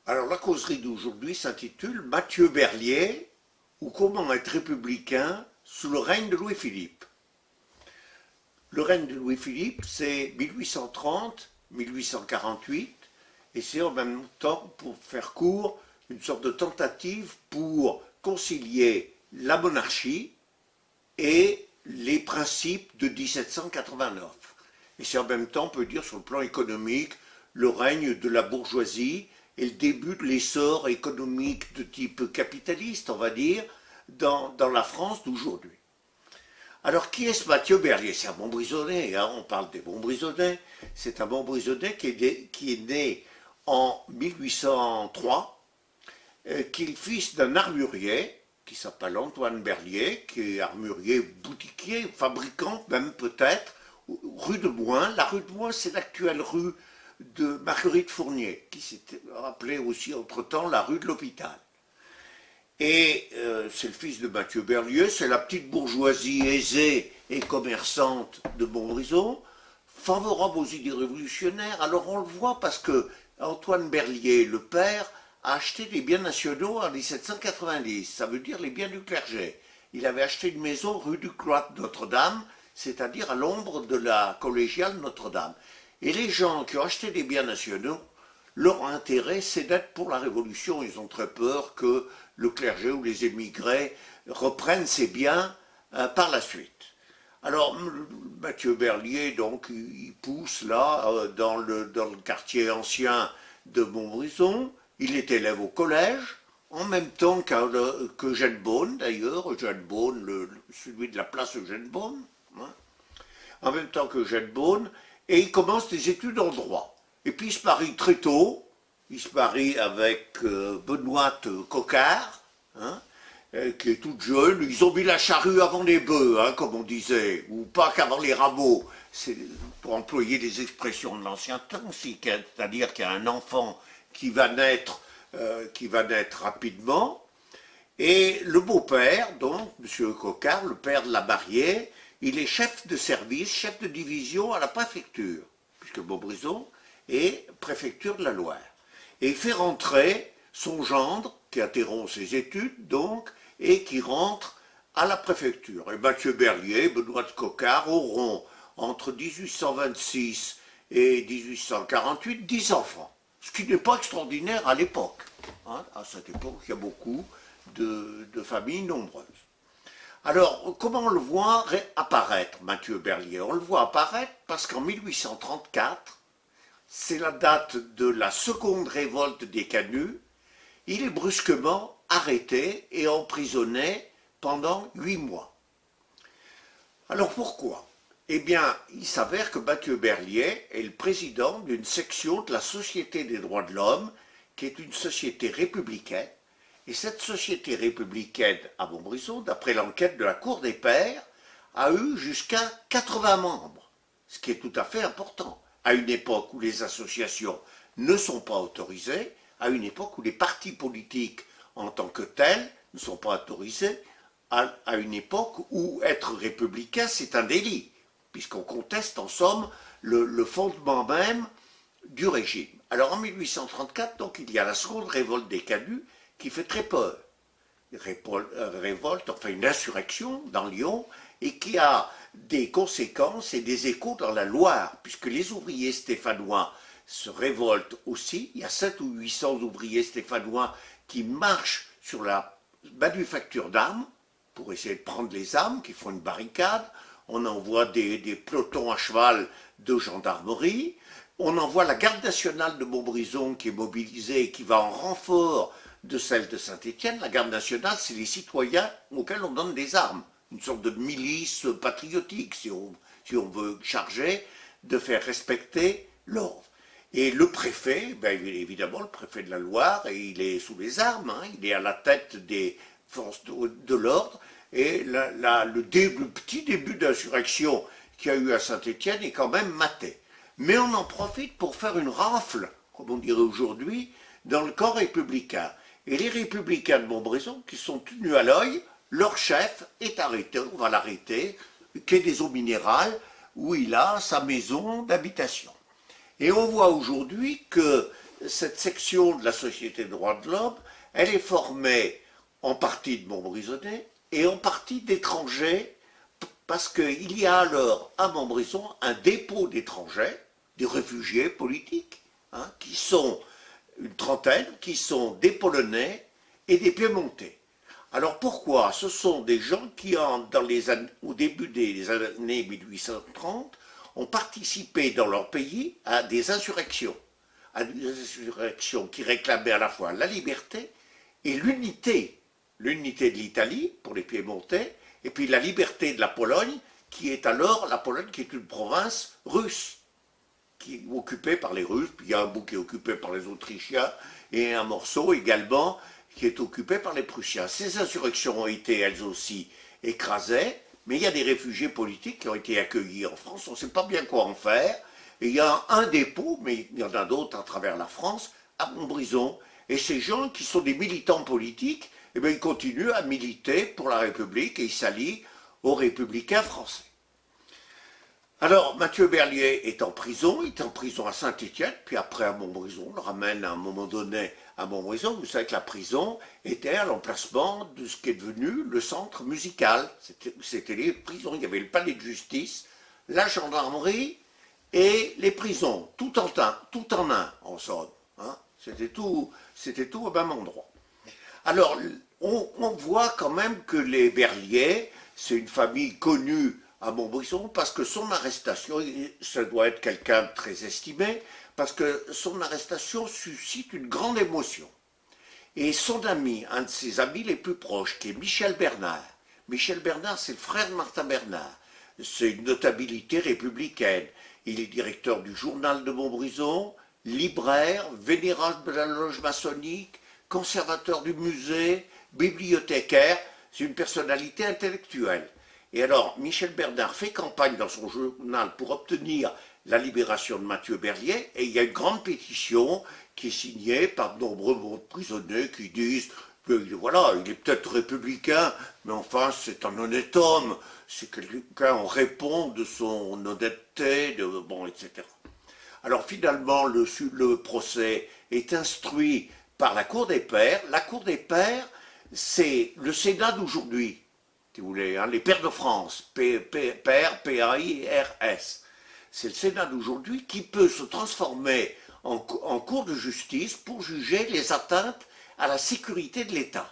Alors la causerie d'aujourd'hui s'intitule Mathieu Berlier ou comment être républicain sous le règne de Louis-Philippe. Le règne de Louis-Philippe, c'est 1830-1848 et c'est en même temps, pour faire court, une sorte de tentative pour concilier la monarchie et les principes de 1789. Et c'est en même temps, on peut dire, sur le plan économique, le règne de la bourgeoisie et le début de l'essor économique de type capitaliste, on va dire, dans la France d'aujourd'hui. Alors, qui est ce Mathieu Berlier? C'est un Montbrisonnais, hein, on parle des Montbrisonnais. C'est un Montbrisonnais qui est né en 1803, qui est le fils d'un armurier, qui s'appelle Antoine Berlier, qui est armurier, boutiquier, fabricant même peut-être, rue de Boin. La rue de Boin, c'est l'actuelle rue de Marguerite Fournier, qui s'était appelée aussi entre-temps la rue de l'Hôpital. Et c'est le fils de Mathieu Berlier, c'est la petite bourgeoisie aisée et commerçante de Montbrison, favorable aux idées révolutionnaires. Alors on le voit parce que Antoine Berlier, le père, a acheté des biens nationaux en 1790, ça veut dire les biens du clergé. Il avait acheté une maison rue du Cloître Notre-Dame, c'est-à-dire à l'ombre de la collégiale Notre-Dame. Et les gens qui ont acheté des biens nationaux, leur intérêt, c'est d'être pour la Révolution. Ils ont très peur que le clergé ou les émigrés reprennent ces biens par la suite. Alors, Mathieu Berlier, donc, il pousse là, dans le quartier ancien de Montbrison. Il est élève au collège, en même temps qu'Eugène Beaune, d'ailleurs, Eugène Beaune, celui de la place Eugène Beaune, hein, en même temps qu'Eugène Beaune, et il commence des études en droit. Et puis il se marie très tôt, il se marie avec Benoîte Coquart, hein, qui est toute jeune. Ils ont mis la charrue avant les bœufs, hein, comme on disait, ou pas qu'avant les rameaux. C'est pour employer des expressions de l'ancien temps, c'est-à-dire qu'il y a un enfant qui va naître rapidement. Et le beau-père, donc, M. Coquart, le père de la mariée, il est chef de service, chef de division à la préfecture, puisque Montbrison est préfecture de la Loire. Et il fait rentrer son gendre, qui interrompt ses études, donc, et qui rentre à la préfecture. Et Mathieu Berlier, Benoît de Coquart auront, entre 1826 et 1848, 10 enfants. Ce qui n'est pas extraordinaire à l'époque. Hein, à cette époque, il y a beaucoup de familles nombreuses. Alors, comment on le voit apparaître, Mathieu Berlier? On le voit apparaître parce qu'en 1834, c'est la date de la seconde révolte des Canuts, il est brusquement arrêté et emprisonné pendant 8 mois. Alors pourquoi? Eh bien, il s'avère que Mathieu Berlier est le président d'une section de la Société des droits de l'homme, qui est une société républicaine. Et cette société républicaine à Montbrison, d'après l'enquête de la Cour des Pairs, a eu jusqu'à 80 membres, ce qui est tout à fait important, à une époque où les associations ne sont pas autorisées, à une époque où les partis politiques en tant que tels ne sont pas autorisés, à une époque où être républicain c'est un délit, puisqu'on conteste en somme le fondement même du régime. Alors en 1834, donc, il y a la seconde révolte des Canuts, qui fait très peur. Révolte, enfin une insurrection dans Lyon, et qui a des conséquences et des échos dans la Loire, puisque les ouvriers stéphanois se révoltent aussi. Il y a 700 ou 800 ouvriers stéphanois qui marchent sur la manufacture d'armes, pour essayer de prendre les armes, qui font une barricade. On envoie des pelotons à cheval de gendarmerie. On envoie la garde nationale de Montbrison qui est mobilisée et qui va en renfort de celle de Saint-Étienne. La garde nationale, c'est les citoyens auxquels on donne des armes. Une sorte de milice patriotique, si on veut charger de faire respecter l'ordre. Et le préfet, ben évidemment le préfet de la Loire, il est sous les armes, hein, il est à la tête des forces de l'ordre, et le petit début d'insurrection qu'il y a eu à Saint-Étienne est quand même maté. Mais on en profite pour faire une rafle, comme on dirait aujourd'hui, dans le camp républicain. Et les républicains de Montbrison, qui sont tenus à l'œil, leur chef est arrêté, on va l'arrêter, quai des Eaux Minérales, où il a sa maison d'habitation. Et on voit aujourd'hui que cette section de la Société des droits de l'homme, elle est formée en partie de Montbrisonnais et en partie d'étrangers, parce qu'il y a alors à Montbrison un dépôt d'étrangers, des réfugiés politiques, hein, qui sont une trentaine, qui sont des Polonais et des Piémontais. Alors pourquoi? Ce sont des gens qui, au début des années 1830, ont participé dans leur pays à des insurrections qui réclamaient à la fois la liberté et l'unité de l'Italie pour les Piémontais, et puis la liberté de la Pologne, qui est alors la Pologne qui est une province russe, qui est occupée par les Russes, puis il y a un bout qui est occupé par les Autrichiens, et un morceau également qui est occupé par les Prussiens. Ces insurrections ont été elles aussi écrasées, mais il y a des réfugiés politiques qui ont été accueillis en France, on ne sait pas bien quoi en faire, et il y a un dépôt, mais il y en a d'autres à travers la France, à Montbrison, et ces gens qui sont des militants politiques, eh bien, ils continuent à militer pour la République et ils s'allient aux républicains français. Alors, Mathieu Berlier est en prison, il est en prison à Saint-Étienne, puis après à Montbrison, on le ramène à un moment donné à Montbrison. Vous savez que la prison était à l'emplacement de ce qui est devenu le centre musical. C'était les prisons, il y avait le palais de justice, la gendarmerie et les prisons, tout en un, en somme. Hein. C'était tout au même endroit. Alors, on voit quand même que les Berlier, c'est une famille connue à Montbrison, parce que son arrestation, ça doit être quelqu'un de très estimé, parce que son arrestation suscite une grande émotion. Et son ami, un de ses amis les plus proches, qui est Michel Bernard. Michel Bernard, c'est le frère de Martin Bernard. C'est une notabilité républicaine. Il est directeur du journal de Montbrison, libraire, vénérable de la loge maçonnique, conservateur du musée, bibliothécaire. C'est une personnalité intellectuelle. Et alors, Michel Bernard fait campagne dans son journal pour obtenir la libération de Mathieu Berlier, et il y a une grande pétition qui est signée par de nombreux prisonniers qui disent voilà, il est peut-être républicain, mais enfin, c'est un honnête homme, c'est quelqu'un, on répond de son honnêteté, etc. Alors finalement, le procès est instruit par la Cour des Pairs. La Cour des Pairs, c'est le Sénat d'aujourd'hui, si vous voulez, hein, les pairs de France, pairs, P-A-I-R-S. C'est le Sénat d'aujourd'hui qui peut se transformer en cour de justice pour juger les atteintes à la sécurité de l'État.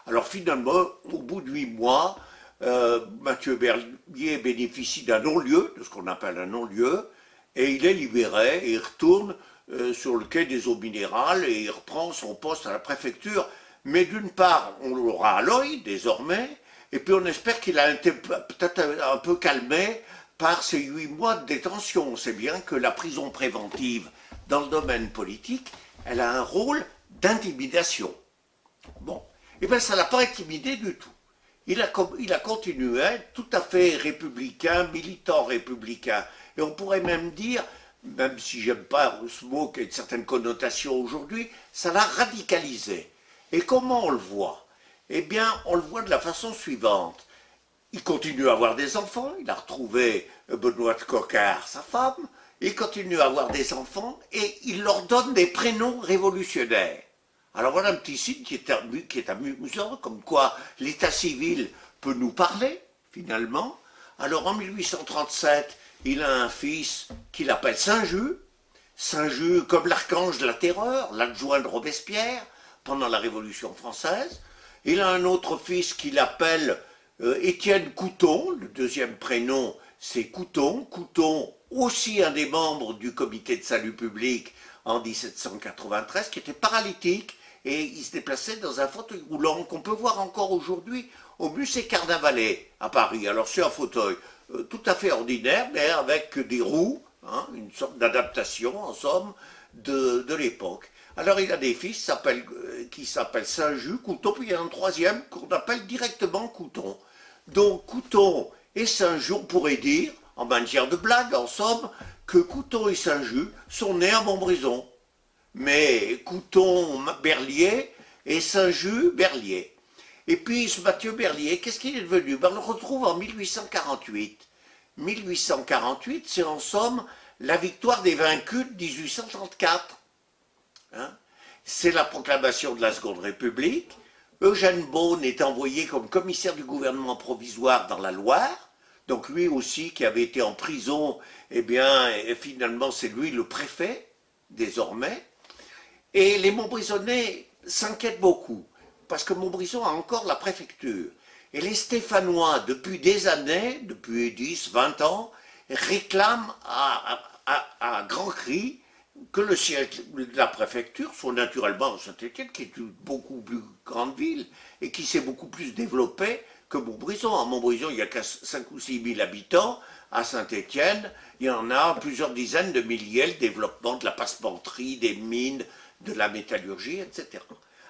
Alors finalement, au bout de 8 mois, Mathieu Berlier bénéficie d'un non-lieu, de ce qu'on appelle un non-lieu, et il est libéré et il retourne sur le quai des eaux minérales et il reprend son poste à la préfecture. Mais d'une part, on l'aura à l'œil désormais, et puis on espère qu'il a été peut-être un peu calmé par ces 8 mois de détention. On sait bien que la prison préventive dans le domaine politique, elle a un rôle d'intimidation. Bon, et bien ça ne l'a pas intimidé du tout. Il a continué à être tout à fait républicain, militant républicain. Et on pourrait même dire, même si j'aime pas ce mot qui a une certaine connotation aujourd'hui, ça l'a radicalisé. Et comment on le voit? Eh bien, on le voit de la façon suivante. Il continue à avoir des enfants, il a retrouvé Benoît de Coquart, sa femme, il continue à avoir des enfants et il leur donne des prénoms révolutionnaires. Alors voilà un petit signe qui est amusant, comme quoi l'état civil peut nous parler, finalement. Alors en 1837, il a un fils qu'il appelle Saint-Just, Saint-Just comme l'archange de la terreur, l'adjoint de Robespierre, pendant la Révolution française. Il a un autre fils qu'il appelle Étienne Couthon, le deuxième prénom c'est Couthon, Couthon aussi un des membres du comité de salut public en 1793, qui était paralytique et il se déplaçait dans un fauteuil roulant qu'on peut voir encore aujourd'hui au musée Carnavalet à Paris. Alors c'est un fauteuil tout à fait ordinaire, mais avec des roues, hein, une sorte d'adaptation en somme de l'époque. Alors il a des fils qui s'appellent Saint-Just, Couthon, puis il y a un troisième qu'on appelle directement Couthon. Donc Couthon et Saint-Just, on pourrait dire, en matière de blague, en somme, que Couthon et Saint-Just sont nés à Montbrison. Mais Couthon Berlier et Saint-Just Berlier. Et puis ce Mathieu Berlier, qu'est-ce qu'il est devenu? Ben, on le retrouve en 1848. 1848, c'est en somme la victoire des vaincus de 1834. hein. C'est la proclamation de la Seconde République. Eugène Beaune est envoyé comme commissaire du gouvernement provisoire dans la Loire. Donc lui aussi qui avait été en prison, eh bien, et finalement c'est lui le préfet, désormais. Et les Montbrisonnais s'inquiètent beaucoup, parce que Montbrison a encore la préfecture. Et les Stéphanois, depuis des années, depuis 10, 20 ans, réclament à grands cris que le siège de la préfecture soit naturellement à Saint-Étienne, qui est une beaucoup plus grande ville, et qui s'est beaucoup plus développée que Montbrison. À Montbrison, il n'y a qu'à 5 ou 6 000 habitants. À Saint-Étienne, il y en a plusieurs dizaines de milliers, le développement de la passementerie, des mines, de la métallurgie, etc.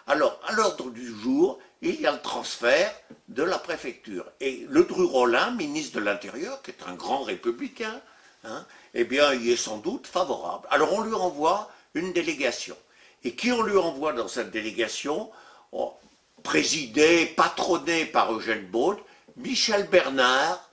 Alors, à l'ordre du jour, il y a le transfert de la préfecture. Et Le Dru-Rollin, ministre de l'Intérieur, qui est un grand républicain, hein, eh bien, il est sans doute favorable. Alors, on lui envoie une délégation. Et qui on lui envoie dans cette délégation? Présidée, patronnée par Eugène Beaune, Michel Bernard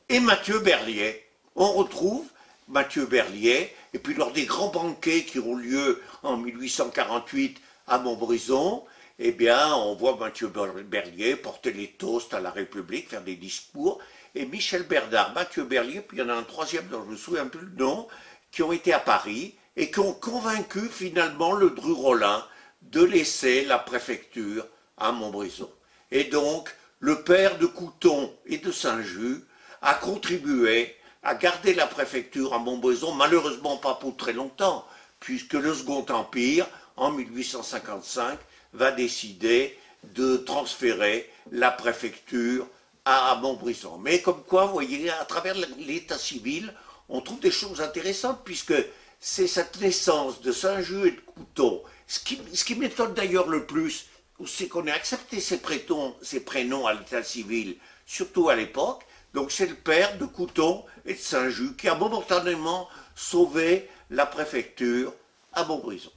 et Mathieu Berliet. On retrouve Mathieu Berliet, et puis lors des grands banquets qui ont lieu en 1848 à Montbrison, eh bien, on voit Mathieu Berliet porter les toasts à la République, faire des discours, et Michel Bernard, Mathieu Berliet, puis il y en a un troisième dont je ne me souviens plus le nom, qui ont été à Paris et qui ont convaincu finalement le Dru-Rollin de laisser la préfecture à Montbrison. Et donc, le père de Couthon et de Saint-Just a contribué à garder la préfecture à Montbrison, malheureusement pas pour très longtemps, puisque le Second Empire, en 1855, va décider de transférer la préfecture à Montbrison. Mais comme quoi, vous voyez, à travers l'état civil, on trouve des choses intéressantes, puisque c'est cette naissance de Saint-Just et de Couthon. Ce qui m'étonne d'ailleurs le plus, c'est qu'on ait accepté ces prénoms à l'état civil, surtout à l'époque. Donc c'est le père de Couthon et de Saint-Just qui a momentanément sauvé la préfecture à Montbrison.